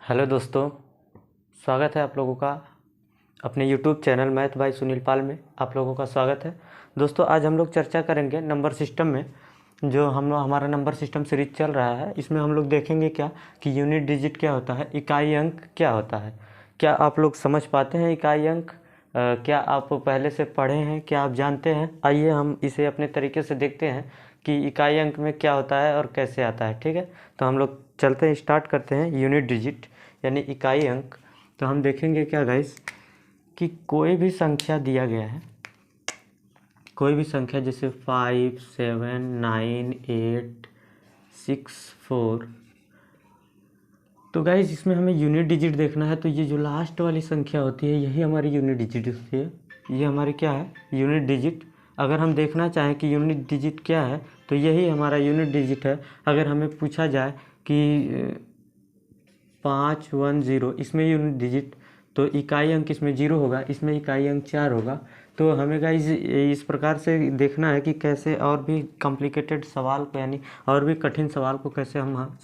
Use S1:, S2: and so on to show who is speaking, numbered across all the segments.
S1: Hello दोस्तों, स्वागत है आप लोगों का अपने YouTube channel math by Sunil Pal में। आप लोगों का स्वागत है। दोस्तों, आज हम लोग चर्चा करेंगे नंबर सिस्टम में। जो हमारा नंबर सिस्टम सीरीज चल रहा है, इसमें हम लोग देखेंगे क्या कि यूनिट डिजिट क्या होता है, इकाई अंक क्या होता है। क्या आप लोग समझ पाते हैं इकाई अंक? क्या आप पहले से पढ़े हैं? क्या आप जानते हैं? आइए हम इसे अपने तरीके से देखते हैं कि इकाई अंक में क्या होता है और कैसे आता है। ठीक है, तो हम लोग चलते हैं, स्टार्ट करते हैं। यूनिट डिजिट यानी इकाई अंक। तो हम देखेंगे क्या गाइस कि कोई भी संख्या दिया गया है, कोई भी संख्या जैसे 5, 7, 9, 8, 6, 4। तो गाइस इसमें हमें यूनिट डिजिट देखना है। तो ये जो लास्ट वाली संख्या होती है, यही हमारी यूनिट डिजिट होती है। ये हमारी क्या है? Unit digit. अगर हम देखना चाहें कि यूनिट डिजिट क्या है, तो यही हमारा यूनिट डिजिट है। अगर हमें पूछा जाए कि 510, इसमें यूनिट डिजिट, तो इकाई अंक इसमें 0 होगा, इसमें इकाई अंक 4 होगा। तो हमें गाइस इस प्रकार से देखना है कि कैसे और भी कॉम्प्लिकेटेड सवाल को, यानी और भी कठिन सवाल को कैसे हम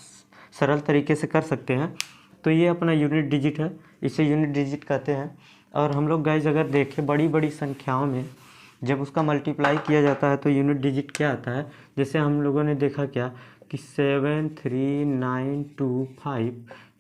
S1: सरल तरीके से कर सकते हैं। तो ये अपना यूनिट डिजिट है, इसे यूनिट डिजिट कहते हैं। और हम लोग गाइस अगर देखें बड़ी बड़ी संख्याओं में जब उसका मल्टीप्लाई किया जाता है तो यूनिट डिजिट क्या आता है। जैसे हम लोगों ने देखा क्या कि 73925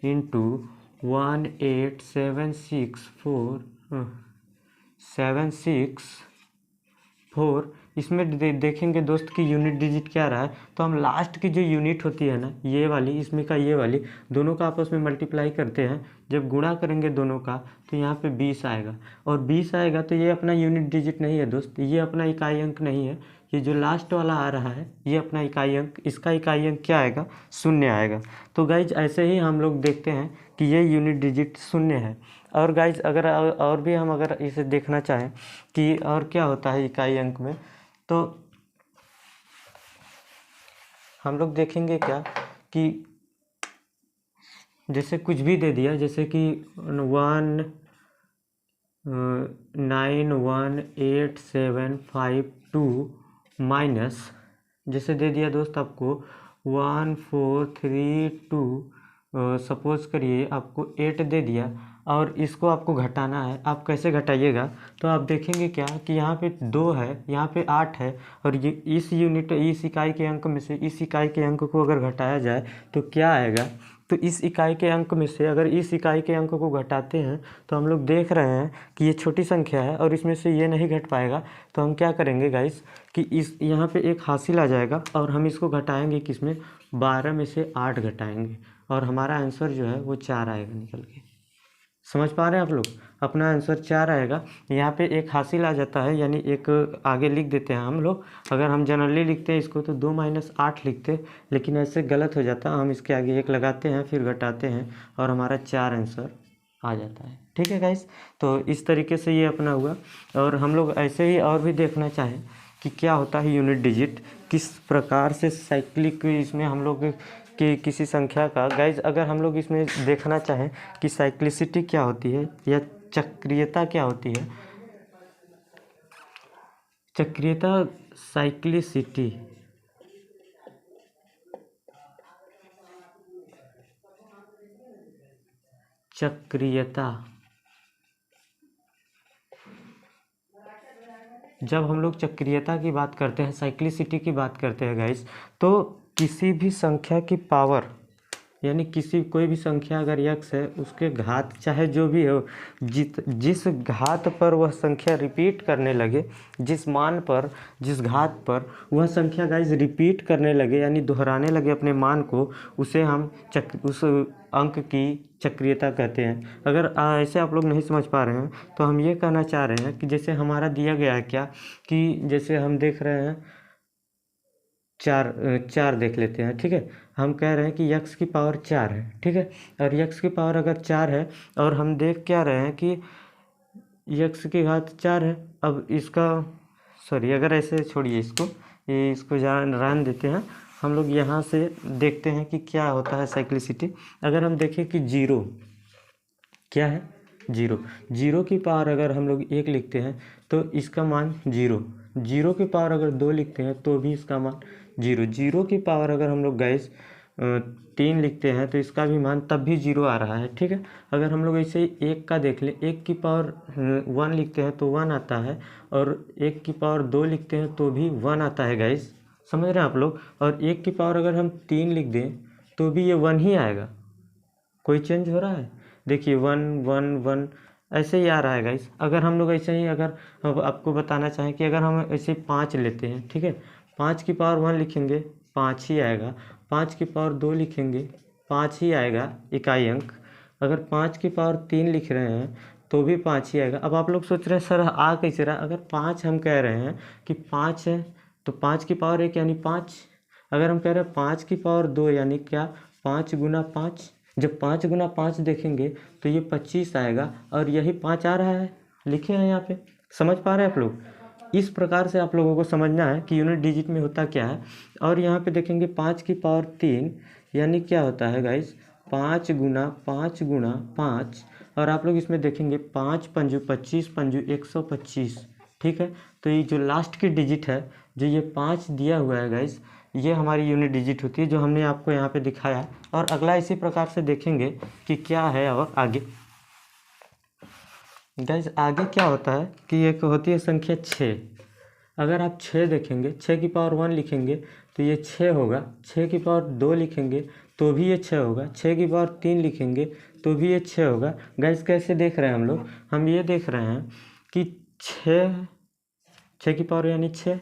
S1: इंटू 18764 इसमें देखेंगे दोस्त कि यूनिट डिजिट क्या रहा है। तो हम लास्ट की जो यूनिट होती है ना, ये वाली, इसमें का ये वाली, दोनों का आपस में मल्टीप्लाई करते हैं। जब गुणा करेंगे दोनों का तो यहाँ पे 20 आएगा, और 20 आएगा तो ये अपना यूनिट डिजिट नहीं है दोस्त, ये अपना इकाई अंक नहीं है। ये जो लास्ट वाला आ रहा है ये अपना इकाई अंक, इसका इकाई अंक क्या आएगा? शून्य आएगा। तो गाइज ऐसे ही हम लोग देखते हैं कि ये यूनिट डिजिट शून्य है। और गाइज अगर और भी हम अगर इसे देखना चाहें कि और क्या होता है इकाई अंक में, तो हम लोग देखेंगे क्या कि जैसे कुछ भी दे दिया, जैसे कि 1918752 माइनस, जैसे दे दिया दोस्त आपको 1432, सपोज करिए आपको 8 दे दिया और इसको आपको घटाना है। आप कैसे घटाइएगा? तो आप देखेंगे क्या कि यहाँ पे 2 है, यहाँ पे 8 है, और ये इस इकाई के अंक में से इस इकाई के अंक को अगर घटाया जाए तो क्या आएगा? तो इस इकाई के अंक में से अगर इस इकाई के अंक को घटाते हैं तो हम लोग देख रहे हैं कि ये छोटी संख्या है और इसमें से ये नहीं घट पाएगा। तो हम क्या करेंगे गाइस कि इस यहाँ पे एक हासिल आ जाएगा और हम इसको घटाएंगे किसमें? 12 में से 8 घटाएंगे और हमारा आंसर जो है वो 4 आएगा निकल के। समझ पा रहे हैं आप लोग? अपना आंसर 4 आएगा। यहाँ पे एक हासिल आ जाता है, यानी एक आगे लिख देते हैं हम लोग। अगर हम जनरली लिखते हैं इसको तो 2 - 8 लिखते, लेकिन ऐसे गलत हो जाता। हम इसके आगे 1 लगाते हैं, फिर घटाते हैं और हमारा 4 आंसर आ जाता है। ठीक है गाइस, तो इस तरीके से ये अपना हुआ। और हम लोग ऐसे ही और भी देखना चाहें कि क्या होता है यूनिट डिजिट, किस प्रकार से साइक्लिक इसमें हम लोग कि किसी संख्या का, गाइज अगर हम लोग इसमें देखना चाहें कि साइक्लिसिटी क्या होती है या चक्रीयता क्या होती है। चक्रीयता, साइक्लिसिटी, चक्रीयता, जब हम लोग चक्रीयता की बात करते हैं, साइक्लिसिटी की बात करते हैं गाइस, तो किसी भी संख्या की पावर, यानी कोई भी संख्या अगर यक्स है उसके घात चाहे जो भी हो, जिस घात पर वह संख्या रिपीट करने लगे, जिस मान पर, जिस घात पर वह संख्या गाइज रिपीट करने लगे, यानी दोहराने लगे अपने मान को, उसे हम उस अंक की चक्रीयता कहते हैं। अगर ऐसे आप लोग नहीं समझ पा रहे हैं तो हम ये कहना चाह रहे हैं कि जैसे हमारा दिया गया है क्या कि जैसे हम देख रहे हैं 4 देख लेते हैं। ठीक है, हम कह रहे हैं कि यक्स की पावर 4 है। ठीक है, और यक्स की पावर अगर 4 है और हम देख क्या रहे हैं कि यक्स की घात 4 है। अब इसका सॉरी, अगर ऐसे छोड़िए इसको, ये इसको रहने देते हैं। हम लोग यहाँ से देखते हैं कि क्या होता है साइक्लिसिटी। अगर हम देखें कि 0 क्या है, 0 की पावर अगर हम लोग 1 लिखते हैं तो इसका मान 0 की पावर अगर 2 लिखते हैं तो भी इसका मान 0 की पावर अगर हम लोग गाइस 3 लिखते हैं तो इसका भी मान तब भी 0 आ रहा है, ठीक है। अगर हम लोग ऐसे ही 1 का देख लें, 1 की पावर 1 लिखते हैं तो 1 आता है, और 1 की पावर 2 लिखते हैं तो भी 1 आता है गाइस, समझ रहे हैं आप लोग। और 1 की पावर अगर हम 3 लिख दें तो भी ये 1 ही आएगा, कोई चेंज हो रहा है? देखिए 1 1 1 ऐसे ही आ रहा है गाइस। अगर हम लोग ऐसे ही, अगर अब आपको बताना चाहें कि अगर हम ऐसे 5 लेते हैं, ठीक है, 5 की पावर 1 लिखेंगे 5 ही आएगा, 5 की पावर 2 लिखेंगे 5 ही आएगा इकाई अंक, अगर 5 की पावर 3 लिख रहे हैं तो भी 5 ही आएगा। अब आप लोग सोच रहे हैं सर आ कैसे रहा? अगर 5 हम कह रहे हैं कि 5 है तो 5 की पावर 1 यानी 5, अगर हम कह रहे हैं 5 की पावर 2 यानी क्या, 5 गुना 5, जब 5 गुना 5 देखेंगे तो ये 25 आएगा, और यही 5 आ रहा है, लिखे हैं यहाँ पे। समझ पा रहे हैं आप लोग? इस प्रकार से आप लोगों को समझना है कि यूनिट डिजिट में होता क्या है। और यहाँ पे देखेंगे 5 की पावर 3 यानी क्या होता है गाइस, 5 गुना 5 गुना 5, और आप लोग इसमें देखेंगे 5 पंजू 25 पंजू 125, ठीक है। तो ये जो लास्ट की डिजिट है, जो ये 5 दिया हुआ है गाइस, ये हमारी यूनिट डिजिट होती है, जो हमने आपको यहाँ पे दिखाया। और अगला इसी प्रकार से देखेंगे कि क्या है। और आगे गाइस आगे क्या होता है कि एक होती है संख्या 6। अगर आप 6 देखेंगे, 6 की पावर 1 लिखेंगे तो ये 6 होगा, 6 की पावर 2 लिखेंगे तो भी ये 6 होगा, 6 की पावर 3 लिखेंगे तो भी ये 6 होगा। गाइस कैसे देख रहे हैं हम लोग? हम ये देख रहे हैं कि 6 की पावर यानी 6,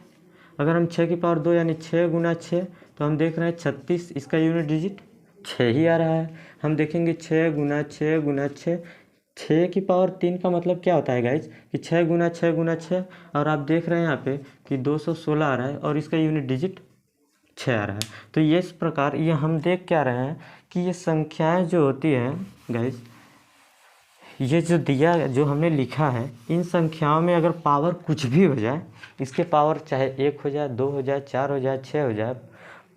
S1: अगर हम 6 की पावर 2 यानी 6 गुना 6, तो हम देख रहे हैं 36, इसका यूनिट डिजिट 6 ही आ रहा है। हम देखेंगे 6 गुना 6 गुना 6, 6 की पावर 3 का मतलब क्या होता है गाइज कि 6 गुना 6 गुना 6, और आप देख रहे हैं यहाँ पे कि 216 आ रहा है, और इसका यूनिट डिजिट 6 आ रहा है। तो ये इस प्रकार ये हम देख क्या रहे हैं कि ये संख्याएं जो होती हैं गाइज, ये जो दिया जो हमने लिखा है, इन संख्याओं में अगर पावर कुछ भी हो जाए, इसके पावर चाहे 1 हो जाए, 2 हो जाए, 4 हो जाए, 6 हो जाए,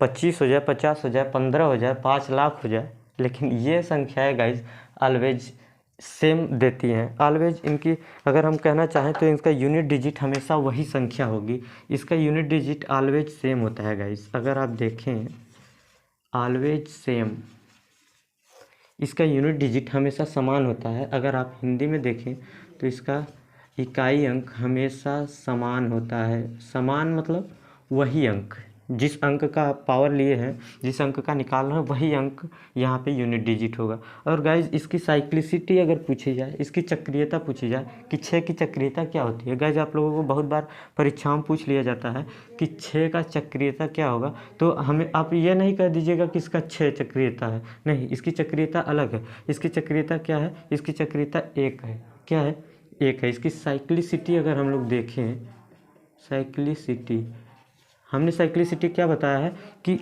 S1: 25 हो जाए, 50 हो जाए, 15 हो जाए, 5 लाख हो जाए, लेकिन ये संख्याएं गाइज ऑलवेज सेम देती हैं। ऑलवेज इनकी अगर हम कहना चाहें तो इसका यूनिट डिजिट हमेशा वही संख्या होगी, इसका यूनिट डिजिट ऑलवेज सेम होता है गाइज। अगर आप देखें ऑलवेज सेम, इसका यूनिट डिजिट हमेशा समान होता है। अगर आप हिंदी में देखें तो इसका इकाई अंक हमेशा समान होता है। समान मतलब वही अंक, जिस अंक का आप पावर लिए हैं, जिस अंक का निकालना है, वही अंक यहाँ पे यूनिट डिजिट होगा। और गाइज इसकी साइक्लिसिटी अगर पूछी जाए, इसकी चक्रीयता पूछी जाए कि 6 की चक्रीयता क्या होती है, गाइज आप लोगों को बहुत बार परीक्षाओं में पूछ लिया जाता है कि 6 का चक्रीयता क्या होगा। तो हमें आप ये नहीं कह दीजिएगा कि इसका 6 चक्रीयता है, नहीं, इसकी चक्रीयता अलग है। इसकी चक्रीयता क्या है? इसकी चक्रीयता 1 है। क्या है? 1 है। इसकी साइक्लिसिटी अगर हम लोग देखें, साइक्लिसिटी, हमने साइक्लिसिटी क्या बताया है कि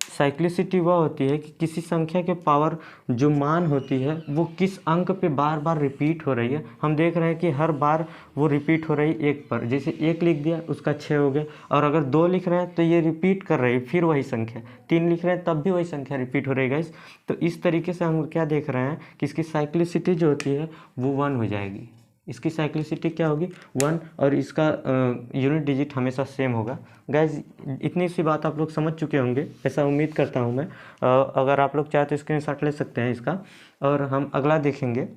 S1: साइक्लिसिटी वह होती है कि किसी संख्या के पावर जो मान होती है वो किस अंक पे बार बार रिपीट हो रही है। हम देख रहे हैं कि हर बार वो रिपीट हो रही है 1 पर, जैसे 1 लिख दिया उसका 6 हो गया, और अगर 2 लिख रहे हैं तो ये रिपीट कर रही है फिर वही संख्या, 3 लिख रहे हैं तब भी वही संख्या रिपीट हो रही है गाइस। तो इस तरीके से हम क्या देख रहे हैं कि इसकी साइक्लिसिटी जो होती है वो 1 हो जाएगी। इसकी साइक्लिसिटी क्या होगी? 1, और इसका यूनिट डिजिट हमेशा सेम होगा। गाइज इतनी सी बात आप लोग समझ चुके होंगे, ऐसा उम्मीद करता हूँ मैं। अगर आप लोग चाहे तो स्क्रीनशॉट ले सकते हैं इसका, और हम अगला देखेंगे।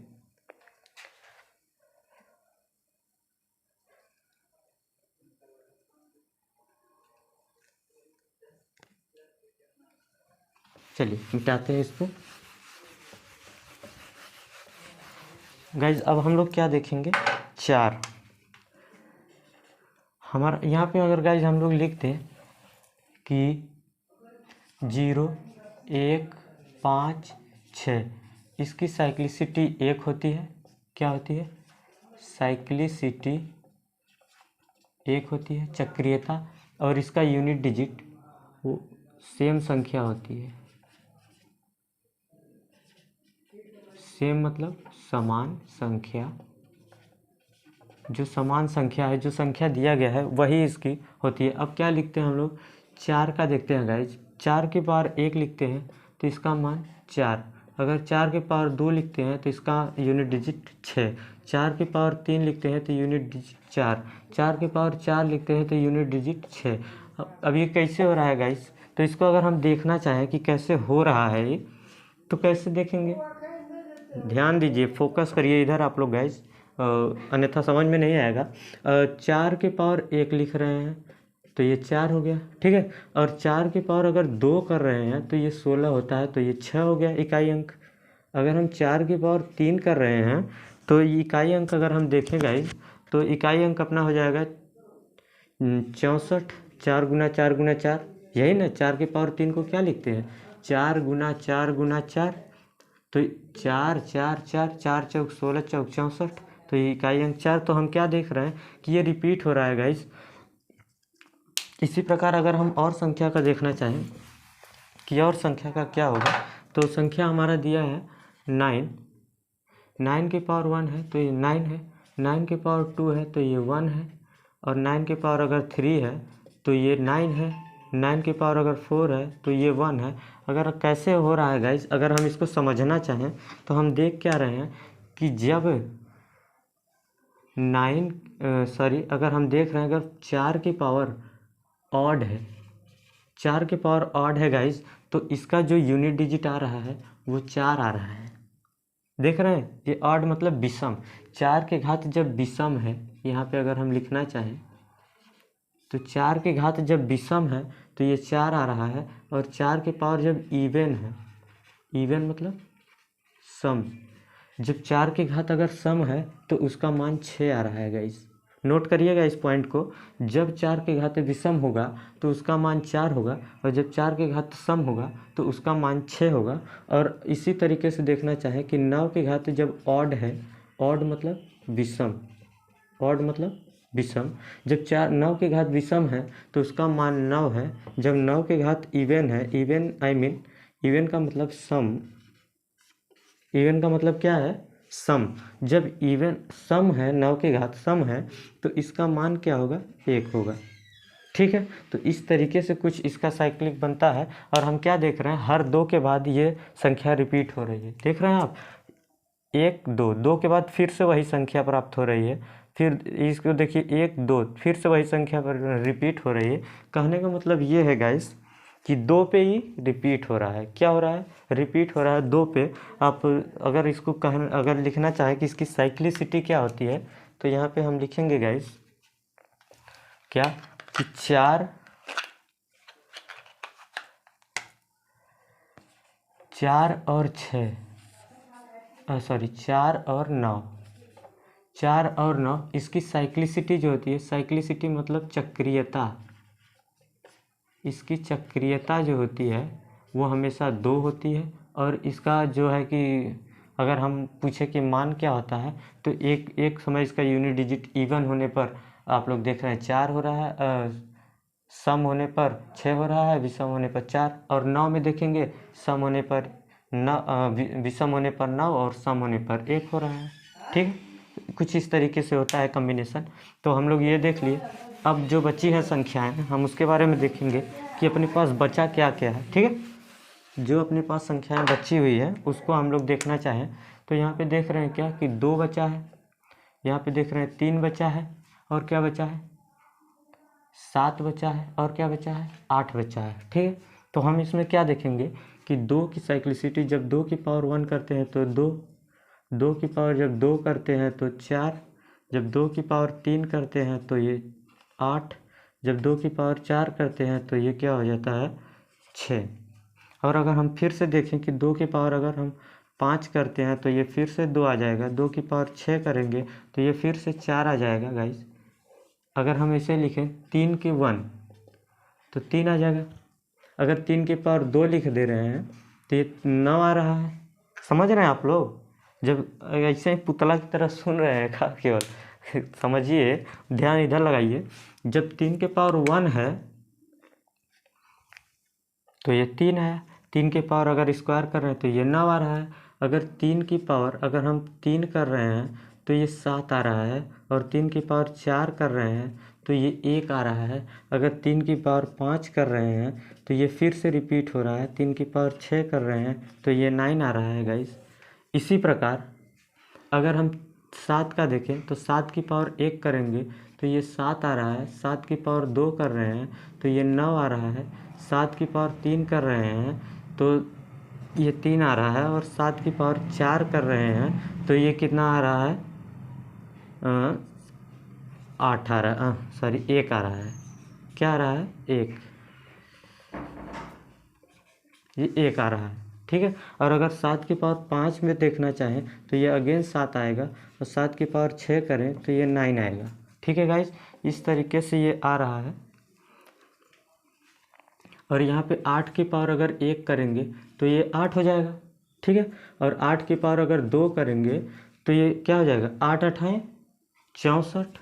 S1: चलिए मिटाते हैं इसको। गाइज अब हम लोग क्या देखेंगे? 4। हमारा यहाँ पे अगर गाइज हम लोग लिख दें कि 0 1 5 6, इसकी साइक्लिसिटी 1 होती है। क्या होती है? साइक्लिसिटी 1 होती है, चक्रीयता, और इसका यूनिट डिजिट वो सेम संख्या होती है। सेम मतलब समान संख्या, जो समान संख्या है, जो संख्या दिया गया है वही इसकी होती है। अब क्या लिखते हैं हम लोग? 4 का देखते हैं गाइज। 4 की पावर 1 लिखते हैं तो इसका मान 4, अगर 4 की पावर 2 लिखते हैं तो इसका यूनिट डिजिट 6, 4 की पावर 3 लिखते हैं तो यूनिट डिजिट 4, 4 की पावर 4 लिखते हैं तो यूनिट डिजिट 6। अब ये कैसे हो रहा है गाइज तो इसको अगर हम देखना चाहें कि कैसे हो रहा है ये, तो कैसे देखेंगे, ध्यान दीजिए, फोकस करिए इधर आप लोग गाइस, अन्यथा समझ में नहीं आएगा। 4 के पावर 1 लिख रहे हैं तो ये 4 हो गया, ठीक है। और 4 के पावर अगर 2 कर रहे हैं तो ये 16 होता है, तो ये 6 हो गया इकाई अंक। अगर हम 4 के पावर 3 कर रहे हैं तो ये इकाई अंक अगर हम देखें गाइस, तो इकाई अंक अपना हो जाएगा 64। 4 गुना 4 गुना 4, यही ना। 4 के पावर 3 को क्या लिखते हैं, 4 गुना 4 गुना 4, तो 4 4 4 4 चौक 16 चौक 64, तो ये इकाई अंक 4। तो हम क्या देख रहे हैं कि ये रिपीट हो रहा है गाइस। इसी प्रकार अगर हम और संख्या का देखना चाहें कि और संख्या का क्या होगा, तो संख्या हमारा दिया है 9। 9 के पावर 1 है तो ये 9 है, 9 के पावर 2 है तो ये 1 है, और 9 के पावर अगर 3 है तो ये 9 है, 9 के पावर अगर 4 है तो ये 1 है। अगर कैसे हो रहा है गाइस, अगर हम इसको समझना चाहें तो हम देख क्या रहे हैं कि जब अगर हम देख रहे हैं, अगर 4 की पावर ऑड है, 4 की पावर ऑड है गाइस, तो इसका जो यूनिट डिजिट आ रहा है वो 4 आ रहा है। देख रहे हैं, ये ऑड मतलब विषम। 4 के घात जब विषम है, यहाँ पे अगर हम लिखना चाहें तो 4 के घात जब विषम है तो ये 4 आ रहा है, और 4 के पावर जब इवन है, इवन मतलब सम, जब 4 के घात अगर सम है तो उसका मान 6 आ रहा है गाइस। नोट करिएगा इस पॉइंट को, जब 4 के घात विषम होगा तो उसका मान 4 होगा, और जब 4 के घात सम होगा तो उसका मान 6 होगा। और इसी तरीके से देखना चाहें कि 9 के घात जब ऑड है, ऑड मतलब विषम, ऑड मतलब विषम, जब 9 के घात विषम है तो उसका मान 9 है। जब 9 के घात इवन है, इवन इवन का मतलब सम, इवन का मतलब क्या है, सम। जब इवन सम है, 9 के घात सम है, तो इसका मान क्या होगा, 1 होगा, ठीक है। तो इस तरीके से कुछ इसका साइक्लिक बनता है। और हम क्या देख रहे हैं, हर 2 के बाद ये संख्या रिपीट हो रही है, देख रहे हैं आप, 1 2, 2 के बाद फिर से वही संख्या प्राप्त हो रही है, फिर इसको देखिए 1 2, फिर से वही संख्या पर रिपीट हो रही है। कहने का मतलब ये है गाइस कि 2 पे ही रिपीट हो रहा है। क्या हो रहा है, रिपीट हो रहा है 2 पे। आप अगर इसको अगर लिखना चाहें कि इसकी साइक्लिसिटी क्या होती है, तो यहाँ पे हम लिखेंगे गाइस क्या, कि 4 और 6, 4 और 9, 4 और 9, इसकी साइक्लिसिटी जो होती है, साइक्लिसिटी मतलब चक्रीयता, इसकी चक्रीयता जो होती है वो हमेशा 2 होती है। और इसका जो है कि अगर हम पूछे कि मान क्या होता है, तो एक समय इसका यूनिट डिजिट इवन होने पर आप लोग देख रहे हैं 4 हो रहा है, सम होने पर 6 हो रहा है, विषम होने पर 4, और 9 में देखेंगे सम होने पर 9, विषम होने पर 9, और सम होने पर 1 हो रहा है, ठीक है। कुछ इस तरीके से होता है कम्बिनेशन। तो हम लोग ये देख लिए। अब जो बची है संख्याएं, हम उसके बारे में देखेंगे कि अपने पास बचा क्या क्या है, ठीक है। जो अपने पास संख्याएं बची हुई है उसको हम लोग देखना चाहें, तो यहाँ पे देख रहे हैं क्या कि 2 बचा है, यहाँ पे देख रहे हैं 3 बचा है, और क्या बचा है, 7 बचा है, और क्या बचा है, 8 बचा है, ठीक है। तो हम इसमें क्या देखेंगे कि 2 की साइक्लिसिटी, जब 2 की पावर 1 करते हैं तो 2, 2 की पावर जब 2 करते हैं तो 4, जब 2 की पावर 3 करते हैं तो ये 8, जब 2 की पावर 4 करते हैं तो ये क्या हो जाता है, 6। और अगर हम फिर से देखें कि 2 की पावर अगर हम 5 करते हैं तो ये फिर से 2 आ जाएगा, 2 की पावर 6 करेंगे तो ये फिर से 4 आ जाएगा गाइस। अगर हम इसे लिखें 3 की 1 तो 3 आ जाएगा। अगर 3 की पावर 2 लिख दे रहे हैं तो ये 9 आ रहा है। समझ रहे हैं आप लोग, जब ऐसे ही पुतला की तरह सुन रहे हैं का केवल समझिए, ध्यान इधर लगाइए। जब 3 के पावर 1 है तो ये 3 है, 3 के पावर अगर स्क्वायर कर रहे हैं तो ये 9 आ रहा है। अगर 3 की पावर अगर हम 3 कर रहे हैं तो ये 7 आ रहा है, और 3 की पावर 4 कर रहे हैं तो ये 1 आ रहा है। अगर 3 की पावर 5 कर रहे हैं तो ये फिर से रिपीट हो रहा है, 3 की पावर 6 कर रहे हैं तो ये 9 आ रहा है गाइस। इसी प्रकार अगर हम 7 का देखें तो 7 की पावर 1 करेंगे तो ये 7 आ रहा है, 7 की पावर 2 कर रहे हैं तो ये 9 आ रहा है, 7 की पावर 3 कर रहे हैं तो ये 3 आ रहा है, और 7 की पावर 4 कर रहे हैं तो ये कितना आ रहा है, 8 आ रहा है, सॉरी 1 आ रहा है। क्या आ रहा है, 1, ये 1 आ रहा है, ठीक है। और अगर 7 की पावर 5 में देखना चाहें तो ये अगेन 7 आएगा, और 7 की पावर 6 करें तो ये 9 आएगा, ठीक है गाइज। इस तरीके से ये आ रहा है। और यहाँ पे 8 की पावर अगर 1 करेंगे तो ये 8 हो जाएगा, ठीक है। और 8 की पावर अगर 2 करेंगे तो ये क्या हो जाएगा, 8 8 64,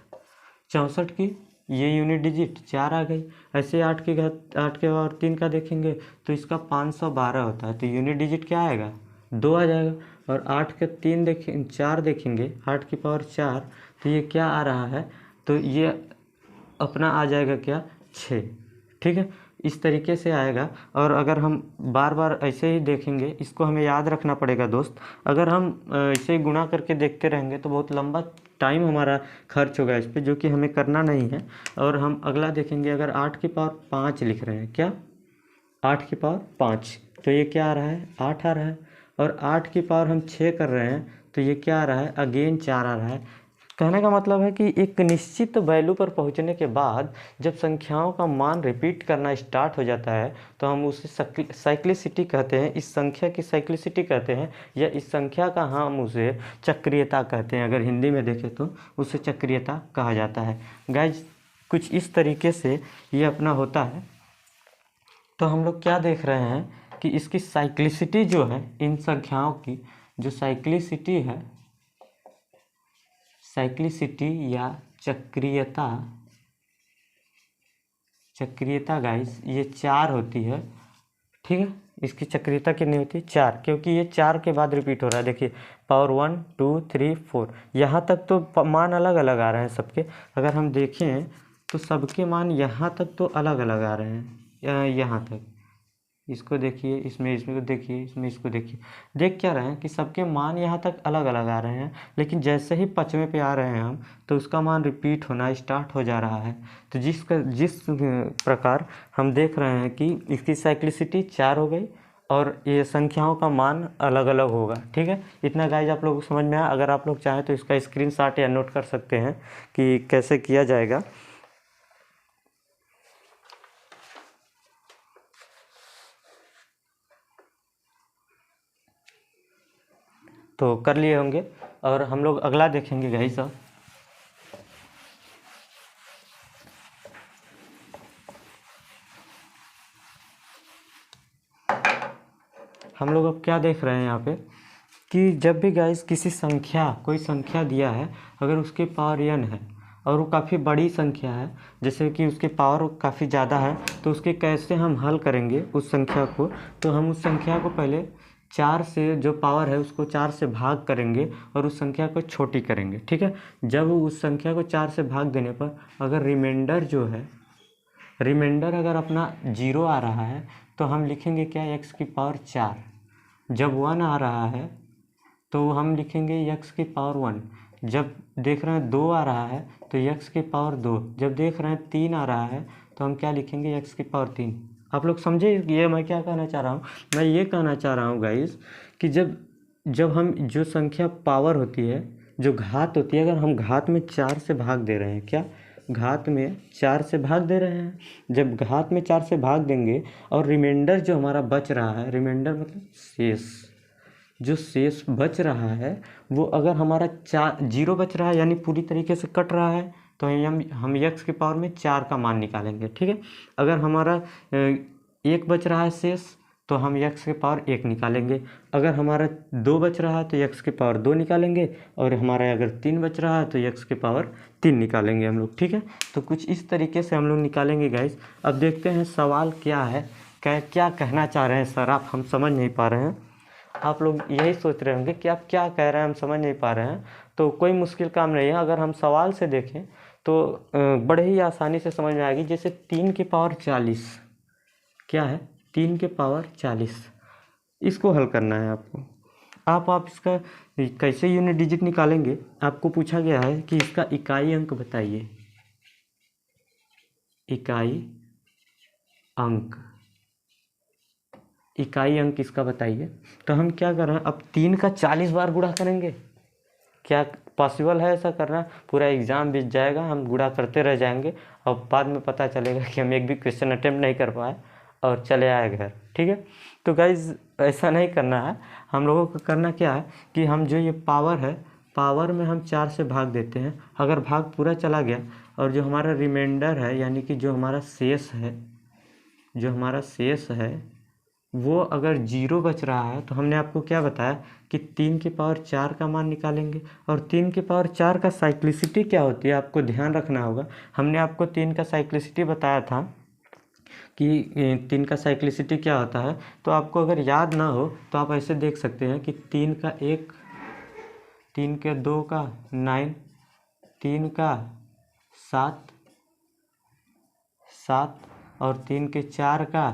S1: 64 की ये यूनिट डिजिट 4 आ गई। ऐसे 8 की घात 8 के पावर 3 का देखेंगे तो इसका 512 होता है, तो यूनिट डिजिट क्या आएगा, 2 आ जाएगा। और 8 के 3 देखें 4 देखेंगे, 8 की पावर 4 तो ये क्या आ रहा है, तो ये अपना आ जाएगा क्या, 6, ठीक है। इस तरीके से आएगा। और अगर हम बार बार ऐसे ही देखेंगे, इसको हमें याद रखना पड़ेगा दोस्त। अगर हम ऐसे ही गुणा करके देखते रहेंगे तो बहुत लंबा टाइम हमारा खर्च होगा इस पर, जो कि हमें करना नहीं है। और हम अगला देखेंगे, अगर 8 की पावर 5 लिख रहे हैं, क्या 8 की पावर 5 तो ये क्या आ रहा है, 8 आ रहा है। और 8 की पावर हम 6 कर रहे हैं तो ये क्या आ रहा है, अगेन 4 आ रहा है। कहने का मतलब है कि एक निश्चित वैल्यू पर पहुंचने के बाद जब संख्याओं का मान रिपीट करना स्टार्ट हो जाता है तो हम उसे साइक्लिसिटी कहते हैं, इस संख्या की साइक्लिसिटी कहते हैं, या इस संख्या का हम उसे चक्रीयता कहते हैं। अगर हिंदी में देखें तो उसे चक्रीयता कहा जाता है। गाइज कुछ इस तरीके से ये अपना होता है। तो हम लोग क्या देख रहे हैं कि इसकी साइक्लिसिटी जो है, इन संख्याओं की जो साइक्लिसिटी है, साइक्लिसिटी या चक्रीयता, चक्रीयता गाइस ये 4 होती है, ठीक है। इसकी चक्रीयता कितनी होती है, 4, क्योंकि ये 4 के बाद रिपीट हो रहा है। देखिए पावर 1 2 3 4 यहाँ तक तो मान अलग अलग आ रहे हैं सबके। अगर हम देखें तो सबके मान यहाँ तक तो अलग अलग आ रहे हैं, यहाँ तक। इसको देखिए, इसमें इसको देखिए, इसमें इसको देखिए, देख क्या रहे हैं कि सबके मान यहाँ तक अलग अलग आ रहे हैं, लेकिन जैसे ही 5वें पे आ रहे हैं हम तो उसका मान रिपीट होना स्टार्ट हो जा रहा है। तो जिस प्रकार हम देख रहे हैं कि इसकी साइक्लिसिटी 4 हो गई और ये संख्याओं का मान अलग अलग होगा, ठीक है। इतना गाइज आप लोगों को समझ में आया। अगर आप लोग चाहें तो इसका स्क्रीनशॉट या नोट कर सकते हैं कि कैसे किया जाएगा। तो कर लिए होंगे। और हम लोग अगला देखेंगे गाइस। हम लोग अब क्या देख रहे हैं यहाँ पे कि जब भी गाइस किसी संख्या, कोई संख्या दिया है, अगर उसके पावर n है और वो काफ़ी बड़ी संख्या है, जैसे कि उसके पावर काफ़ी ज़्यादा है, तो उसके कैसे हम हल करेंगे उस संख्या को। तो हम उस संख्या को पहले 4 से, जो पावर है उसको 4 से भाग करेंगे और उस संख्या को छोटी करेंगे, ठीक है। जब उस संख्या को 4 से भाग देने पर अगर रिमाइंडर जो है, रिमाइंडर अगर अपना 0 आ रहा है तो हम लिखेंगे क्या, x की पावर 4। जब 1 आ रहा है तो हम लिखेंगे x की पावर 1। जब देख रहे हैं 2 आ रहा है तो x की पावर 2। जब देख रहे हैं 3 आ रहा है तो हम क्या लिखेंगे, x की पावर 3। आप लोग समझे ये मैं क्या कहना चाह रहा हूँ। मैं ये कहना चाह रहा हूँ गाइस कि जब हम जो संख्या पावर होती है, जो घात होती है, अगर हम घात में 4 से भाग दे रहे हैं, क्या घात में 4 से भाग दे रहे हैं, जब घात में 4 से भाग देंगे और रिमाइंडर जो हमारा बच रहा है, रिमाइंडर मतलब शेष, जो शेष बच रहा है वो अगर हमारा 0 बच रहा है यानी पूरी तरीके से कट रहा है, तो हम x की पावर में 4 का मान निकालेंगे, ठीक है। अगर हमारा 1 बच रहा है शेष तो हम x की पावर 1 निकालेंगे। अगर हमारा 2 बच रहा है तो x की पावर 2 निकालेंगे। और हमारा अगर 3 बच रहा है तो x की पावर 3 निकालेंगे हम लोग, ठीक है। तो कुछ इस तरीके से हम लोग निकालेंगे गाइस। अब देखते हैं सवाल क्या है, क्या कहना चाह रहे हैं सर आप, हम समझ नहीं पा रहे हैं। आप लोग यही सोच रहे होंगे कि आप क्या कह रहे हैं, हम समझ नहीं पा रहे हैं। तो कोई मुश्किल काम नहीं है, अगर हम सवाल से देखें तो बड़े ही आसानी से समझ में आएगी। जैसे 3 की पावर 40 क्या है, 3 के पावर 40, इसको हल करना है आपको। आप इसका कैसे यूनिट डिजिट निकालेंगे, आपको पूछा गया है कि इसका इकाई अंक बताइए। इकाई अंक। इकाई अंक इसका बताइए। तो हम क्या कर रहे हैं, अब 3 का 40 बार गुणा करेंगे। क्या पॉसिबल है ऐसा करना? पूरा एग्ज़ाम बीत जाएगा, हम गुणा करते रह जाएंगे और बाद में पता चलेगा कि हम एक भी क्वेश्चन अटेम्प्ट नहीं कर पाए और चले आए घर। ठीक है, तो गाइज ऐसा नहीं करना है। हम लोगों को करना क्या है कि हम जो ये पावर है, पावर में हम 4 से भाग देते हैं। अगर भाग पूरा चला गया और जो हमारा रिमाइंडर है, यानी कि जो हमारा शेष है, जो हमारा शेष है वो अगर 0 बच रहा है, तो हमने आपको क्या बताया कि 3 की पावर 4 का मान निकालेंगे। और 3 की पावर 4 का साइक्लिसिटी क्या होती है आपको ध्यान रखना होगा। हमने आपको 3 का साइक्लिसिटी बताया था कि 3 का साइक्लिसिटी क्या होता है। तो आपको अगर याद ना हो तो आप ऐसे देख सकते हैं कि 3 का 1, 3 के 2 का 9, 3 का 7 और 3 के 4 का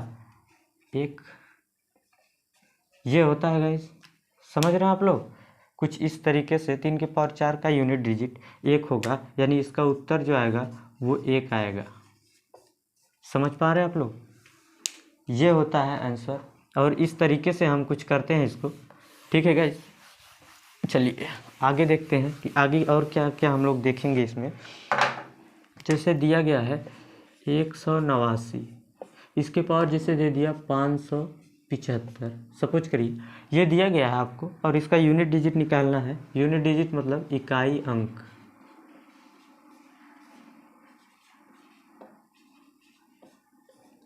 S1: 1, ये होता है गाइस। समझ रहे हैं आप लोग? कुछ इस तरीके से 3 के पावर 4 का यूनिट डिजिट 1 होगा, यानी इसका उत्तर जो आएगा वो 1 आएगा। समझ पा रहे हैं आप लोग? ये होता है आंसर, और इस तरीके से हम कुछ करते हैं इसको। ठीक है गाइस, चलिए आगे देखते हैं कि आगे और क्या क्या हम लोग देखेंगे इसमें। जैसे दिया गया है 189, इसके पावर जैसे दे दिया 575। सपोज करिए ये दिया गया है आपको और इसका यूनिट डिजिट निकालना है। यूनिट डिजिट मतलब इकाई अंक।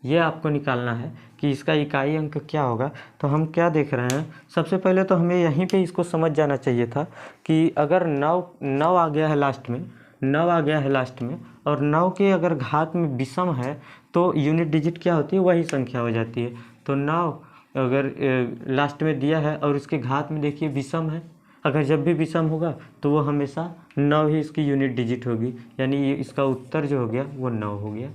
S1: ये आपको निकालना है कि इसका इकाई अंक क्या होगा। तो हम क्या देख रहे हैं, सबसे पहले तो हमें यहीं पे इसको समझ जाना चाहिए था कि अगर 9 आ गया है लास्ट में, 9 आ गया है लास्ट में, और 9 के अगर घात में विषम है तो यूनिट डिजिट क्या होती है, वही संख्या हो जाती है। तो 9 अगर लास्ट में दिया है और उसके घात में देखिए विषम है, अगर जब भी विषम होगा तो वो हमेशा 9 ही इसकी यूनिट डिजिट होगी, यानी ये इसका उत्तर जो हो गया वो 9 हो गया।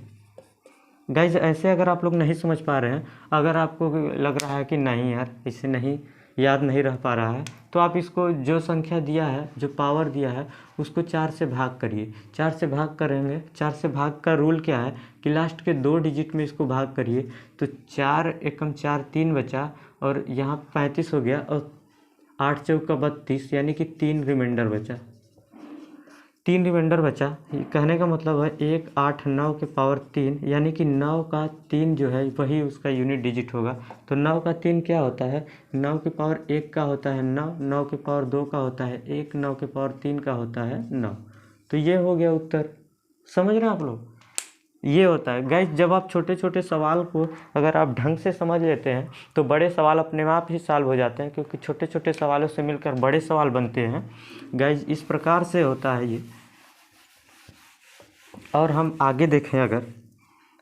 S1: गाइज ऐसे अगर आप लोग नहीं समझ पा रहे हैं, अगर आपको लग रहा है कि नहीं यार इसे नहीं याद नहीं रह पा रहा है, तो आप इसको जो संख्या दिया है, जो पावर दिया है, उसको 4 से भाग करिए। 4 से भाग करेंगे, 4 से भाग का रूल क्या है कि लास्ट के 2 डिजिट में इसको भाग करिए। तो 4 एकम 4 3 बचा, और यहाँ 35 हो गया, और 8 चौका 32, यानी कि 3 रिमाइंडर बचा। 3 रिमाइंडर बचा, कहने का मतलब है 1 8 9 के पावर 3, यानी कि 9 का 3 जो है वही उसका यूनिट डिजिट होगा। तो 9 का 3 क्या होता है, 9 के पावर 1 का होता है 9, 9 के पावर 2 का होता है 1, 9 के पावर 3 का होता है 9। तो ये हो गया उत्तर। समझ रहे हैं आप लोग? ये होता है गाइस, जब आप छोटे छोटे सवाल को अगर आप ढंग से समझ लेते हैं तो बड़े सवाल अपने आप ही सॉल्व हो जाते हैं, क्योंकि छोटे छोटे सवालों से मिलकर बड़े सवाल बनते हैं। गाइस इस प्रकार से होता है ये। और हम आगे देखें, अगर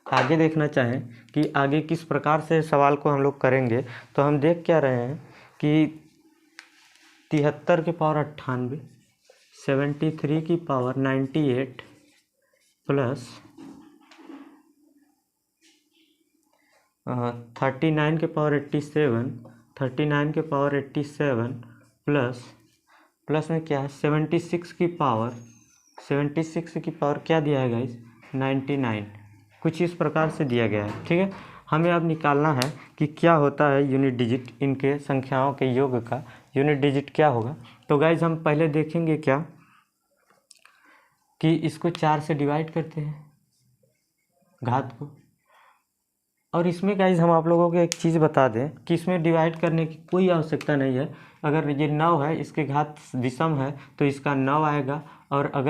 S1: आगे देखना चाहें कि आगे किस प्रकार से सवाल को हम लोग करेंगे, तो हम देख क्या रहे हैं कि 73 के पावर 98, 73 की पावर 98 प्लस 39 के पावर 87, 39 के पावर 87 प्लस में क्या है 76 की पावर, 76 की पावर क्या दिया है गाइस 99। कुछ इस प्रकार से दिया गया है। ठीक है, हमें अब निकालना है कि क्या होता है यूनिट डिजिट, इनके संख्याओं के योग का यूनिट डिजिट क्या होगा। तो गाइस हम पहले देखेंगे क्या कि इसको 4 से डिवाइड करते हैं घात को। और इसमें गाइज हम आप लोगों को एक चीज़ बता दें कि इसमें डिवाइड करने की कोई आवश्यकता नहीं है। अगर ये 9 है, इसके घात विषम है तो इसका 9 आएगा, और अगर